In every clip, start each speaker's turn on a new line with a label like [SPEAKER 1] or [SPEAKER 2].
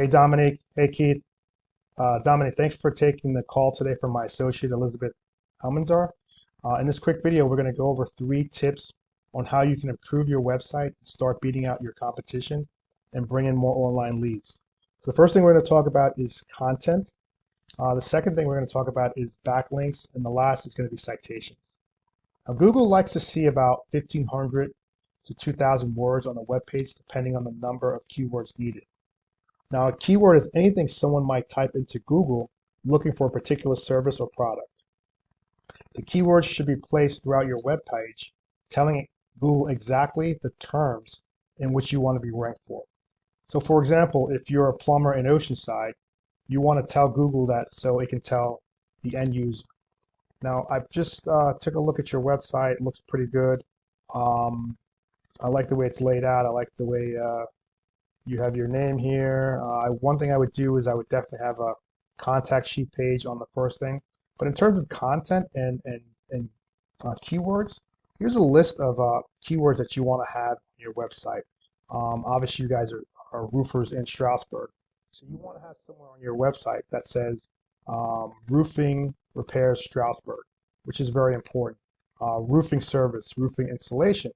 [SPEAKER 1] Hey Dominic, hey Keith. Dominic, thanks for taking the call today from my associate Elizabeth Helmanzar. In this quick video, we're going to go over 3 tips on how you can improve your website and start beating out your competition and bring in more online leads. So the first thing we're going to talk about is content. The second thing we're going to talk about is backlinks, and the last is going to be citations. Now, Google likes to see about 1,500 to 2,000 words on a web page, depending on the number of keywords needed. Now, a keyword is anything someone might type into Google looking for a particular service or product. The keywords should be placed throughout your web page, telling Google exactly the terms in which you want to be ranked for. So for example, if you're a plumber in Oceanside, you want to tell Google that so it can tell the end user. Now, I've just took a look at your website. It looks pretty good. Um, I like the way it's laid out. I like the way you have your name here. One thing I would do is I would definitely have a contact sheet page on the first thing. But in terms of content and keywords, here's a list of keywords that you want to have on your website. Obviously, you guys are roofers in Stroudsburg. So you want to have somewhere on your website that says roofing repairs Stroudsburg, which is very important. Roofing service, roofing installation.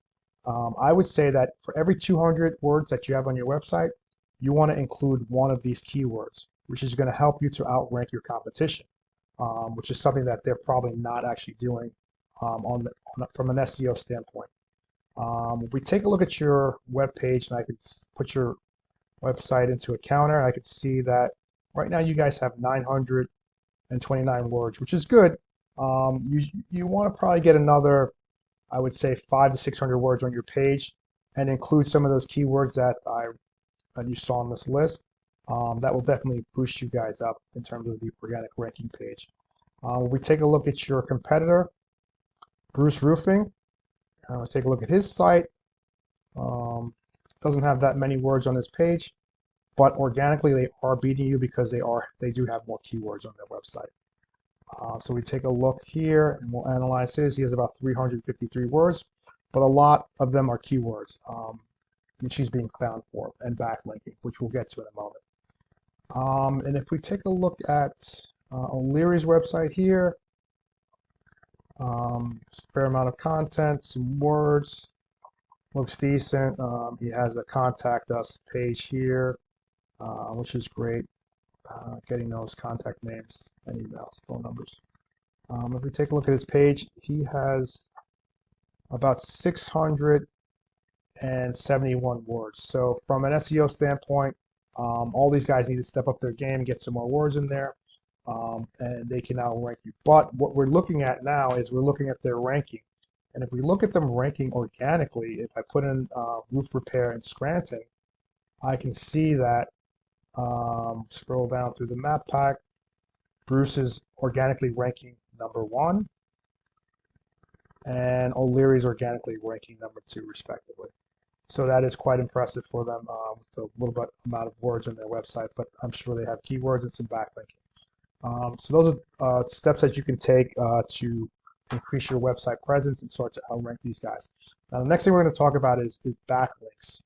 [SPEAKER 1] I would say that for every 200 words that you have on your website, you want to include one of these keywords, which is going to help you to outrank your competition, which is something that they're probably not actually doing from an SEO standpoint. If we take a look at your web page, and I could put your website into a counter, I could see that right now you guys have 929 words, which is good. You want to probably get another, I would say, 500 to 600 words on your page and include some of those keywords that you saw on this list. That will definitely boost you guys up in terms of the organic ranking page. We take a look at your competitor, Bruce Roofing. Take a look at his site. Doesn't have that many words on his page, but organically they are beating you because they do have more keywords on their website. So we take a look here and we'll analyze his. He has about 353 words, but a lot of them are keywords, which he's being found for, and backlinking, which we'll get to in a moment. And if we take a look at O'Leary's website here, fair amount of content, some words, looks decent. He has a contact us page here, which is great. Getting those contact names and emails, phone numbers. If we take a look at his page, he has about 671 words. So from an SEO standpoint, all these guys need to step up their game and get some more words in there, and they can outrank you. But what we're looking at now is we're looking at their ranking. And if we look at them ranking organically, if I put in roof repair in Scranton, I can see that scroll down through the map pack. Bruce is organically ranking #1, and O'Leary's organically ranking #2, respectively. So that is quite impressive for them with a little bit amount of words on their website, but I'm sure they have keywords and some backlinking. So those are steps that you can take to increase your website presence and start to outrank these guys. Now, the next thing we're going to talk about is backlinks.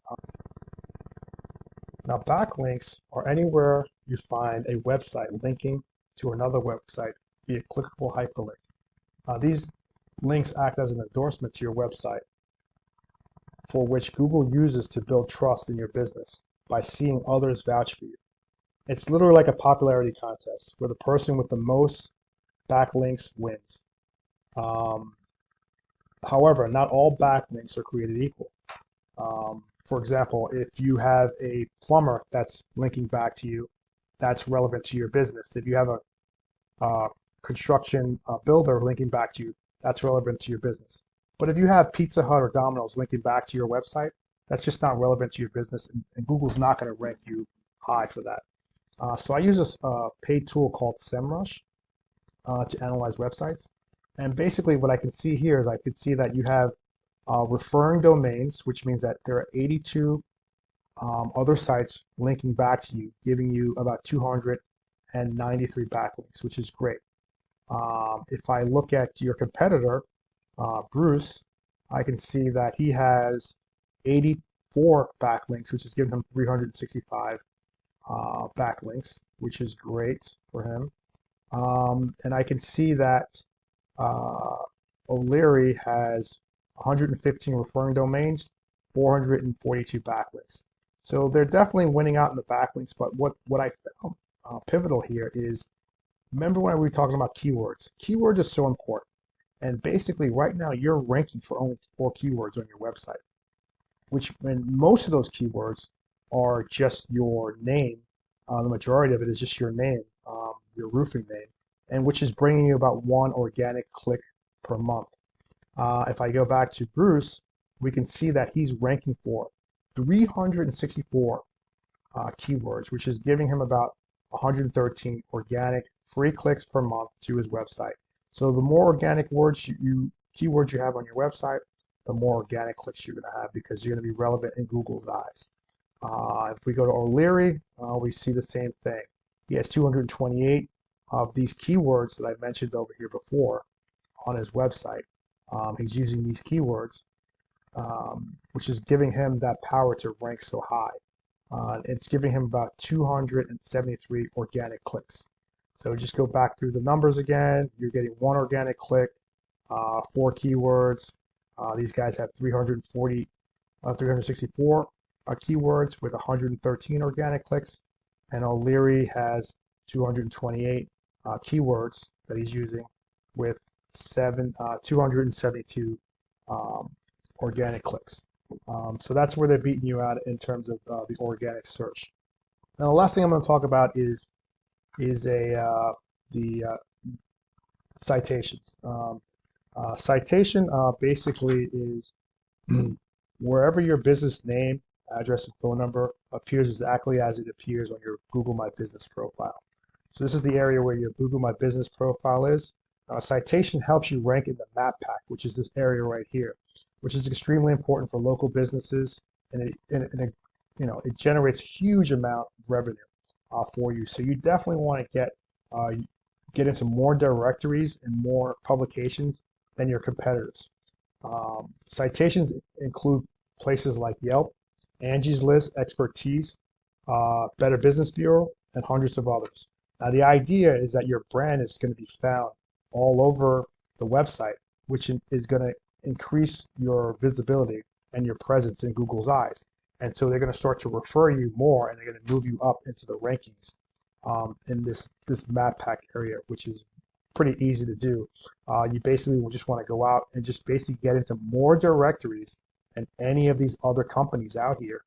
[SPEAKER 1] Now, backlinks are anywhere you find a website linking to another website via clickable hyperlink. These links act as an endorsement to your website, for which Google uses to build trust in your business by seeing others vouch for you. It's literally like a popularity contest where the person with the most backlinks wins. However, not all backlinks are created equal. For example, if you have a plumber that's linking back to you, that's relevant to your business. If you have a construction builder linking back to you, that's relevant to your business. But if you have Pizza Hut or Domino's linking back to your website, that's just not relevant to your business, and Google's not going to rank you high for that. So I use a paid tool called SEMrush to analyze websites. And basically what I can see here is I can see that you have referring domains, which means that there are 82 other sites linking back to you, giving you about 293 backlinks, which is great. If I look at your competitor, Bruce, I can see that he has 84 backlinks, which is giving him 365 backlinks, which is great for him. And I can see that uh, O'Leary has 115 referring domains, 442 backlinks. So they're definitely winning out in the backlinks. But what I found pivotal here is, remember when we were talking about keywords? Keywords are so important. And basically, right now, you're ranking for only 4 keywords on your website, which, when most of those keywords are just your name. The majority of it is just your name, your roofing name, and which is bringing you about 1 organic click per month. If I go back to Bruce, we can see that he's ranking for 364 keywords, which is giving him about 113 organic free clicks per month to his website. So the more organic keywords you have on your website, the more organic clicks you're going to have, because you're going to be relevant in Google's eyes. If we go to O'Leary, we see the same thing. He has 228 of these keywords that I mentioned over here before on his website. He's using these keywords, which is giving him that power to rank so high. It's giving him about 273 organic clicks. So just go back through the numbers again. You're getting 1 organic click, 4 keywords. These guys have 364 keywords with 113 organic clicks, and O'Leary has 228 keywords that he's using with 272 organic clicks. So that's where they're beating you out in terms of the organic search. Now, the last thing I'm going to talk about is the citations. Citation basically is wherever your business name, address, and phone number appears exactly as it appears on your Google My Business profile. So this is the area where your Google My Business profile is. Citation helps you rank in the map pack, which is this area right here, which is extremely important for local businesses, and it generates huge amount of revenue for you. So you definitely want to get into more directories and more publications than your competitors. Citations include places like Yelp, Angie's List, Expertise, Better Business Bureau, and hundreds of others. Now, the idea is that your brand is going to be found all over the website, which is going to increase your visibility and your presence in Google's eyes. And so they're going to start to refer you more, and they're going to move you up into the rankings in this map pack area, which is pretty easy to do. You basically will just want to go out and just basically get into more directories than any of these other companies out here,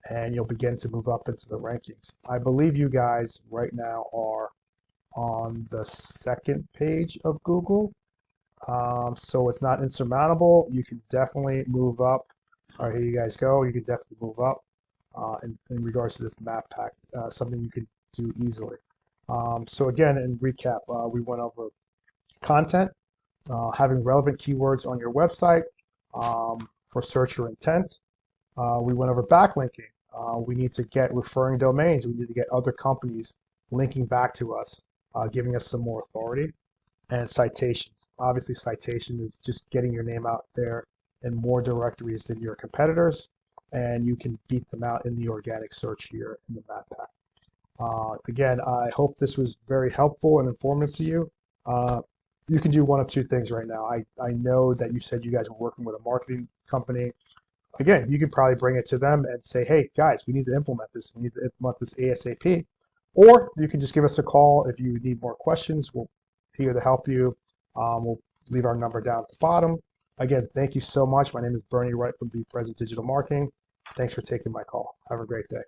[SPEAKER 1] and you'll begin to move up into the rankings. I believe you guys right now are on the 2nd page of Google, so it's not insurmountable. You can definitely move up. All right, here you guys go. You can definitely move up in regards to this map pack, something you can do easily. So again, in recap, we went over content, having relevant keywords on your website for searcher intent. We went over backlinking. We need to get referring domains. We need to get other companies linking back to us, giving us some more authority. And citations. Obviously, citation is just getting your name out there in more directories than your competitors, and you can beat them out in the organic search here in the map pack. Again, I hope this was very helpful and informative to you. You can do one of two things right now. I know that you said you guys were working with a marketing company. Again, you could probably bring it to them and say, hey, guys, we need to implement this. We need to implement this ASAP. Or you can just give us a call if you need more questions. We're here to help you. We'll leave our number down at the bottom. Again, thank you so much. My name is Bernie Wright from Be Present Digital Marketing. Thanks for taking my call. Have a great day.